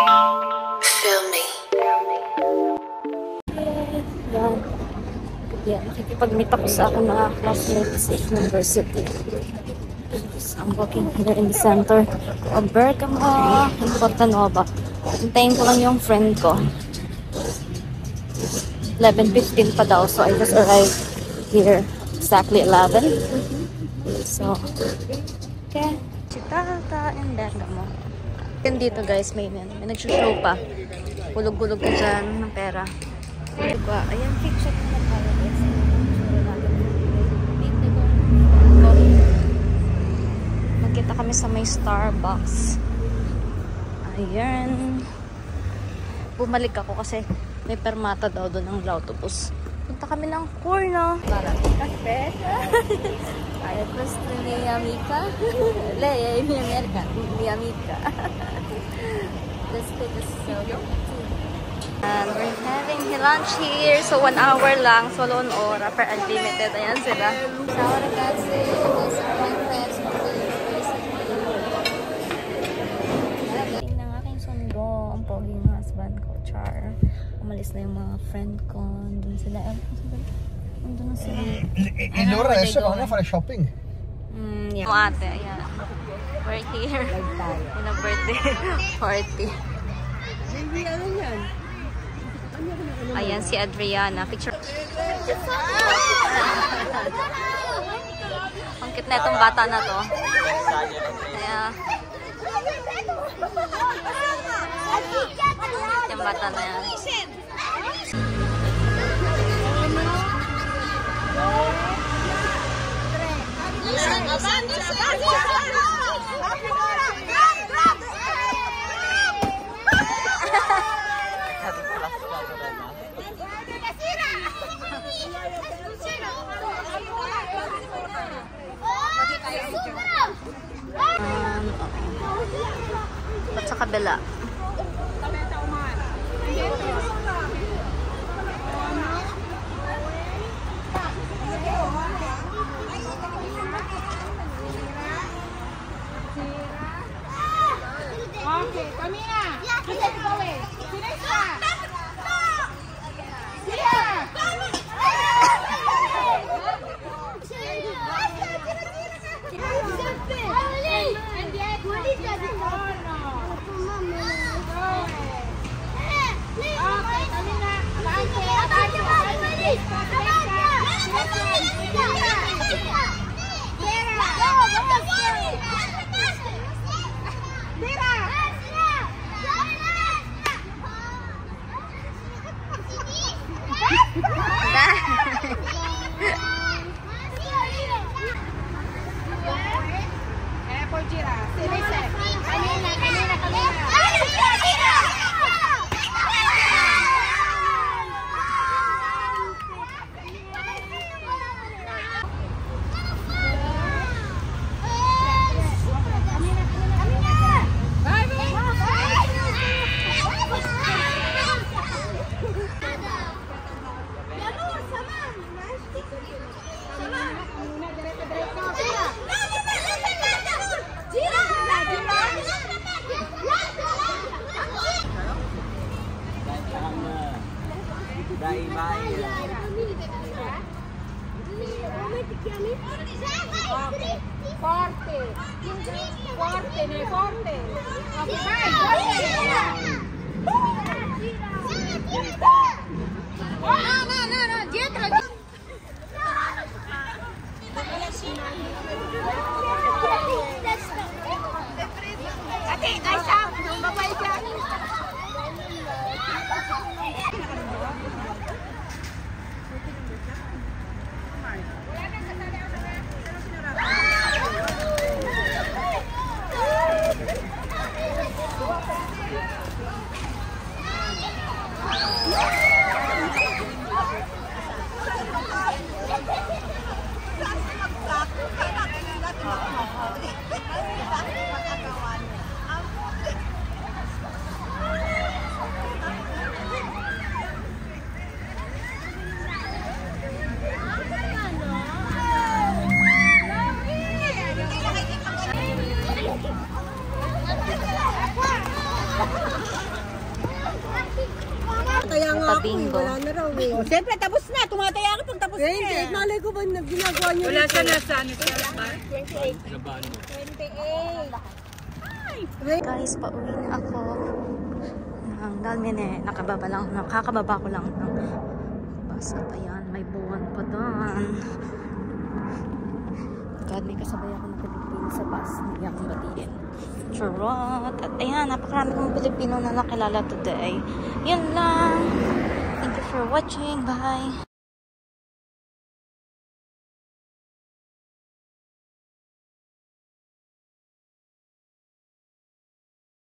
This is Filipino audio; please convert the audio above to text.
Feel me. Yan, nakikipag-meet ako sa aking mga classmates sa university. So, I'm walking here in the center of Bergamo, in Porta Nova. Hintayin ko lang yung friend ko. 11:15 pa daw, so I just arrived here exactly 11. So, okay. Chitata in Bergamo. Yan dito guys, may nag-show pa. Hulog-hulog ka dyan ng pera. Diba? Ayan, cake shop na tayo guys. Magkita kami sa may Starbucks. Ayan. Bumalik ako kasi may permata daw doon ng autobus. Punta kami ng Corno. Para kape. Ay, gusto ni Amika. Le, mi America. Mi Amika. This cake is so good. And we're having lunch here. So, 1 hour lang. So, 1 ora per unlimited. Ayan sila. Ciao ragazzi. Those are my friends from the university. Tingnan ng aking sundo. Ang poging husband ko, Char. Umalis na yung mga friend ko. Doon sila. Doon na sila. E loro adesso vanno a fare shopping? Yeah. Ate, ayan. We're here. In a birthday party. Ayan si Adriana. Picture. Ang cute na itong bata na to. Kaya, yung bata na yan. At sa kabila. Okay, camina. Sinistra. Forte, forte, ne forte. No, dietro. Ate, ay sa, mabay ka. tumataya nga ako. Pabingo. Wala na raw eh. Oh, siyempre, tapos na. Tumataya ka pag tapos na. Hindi, malay ko ba na ginagawa niyo? Wala siya nasa ano sa ba? 28. 28. Guys, pauwi na ako. Nakakababa ko lang ng bus. At ayan, may buwan pa doon. God, may kasabay ako ng Pilipino sa bus. Hindi akong batiin. Charot! At ayan, napakarami kong Pilipino na nakilala today. Yun lang. Thank you for watching. Bye!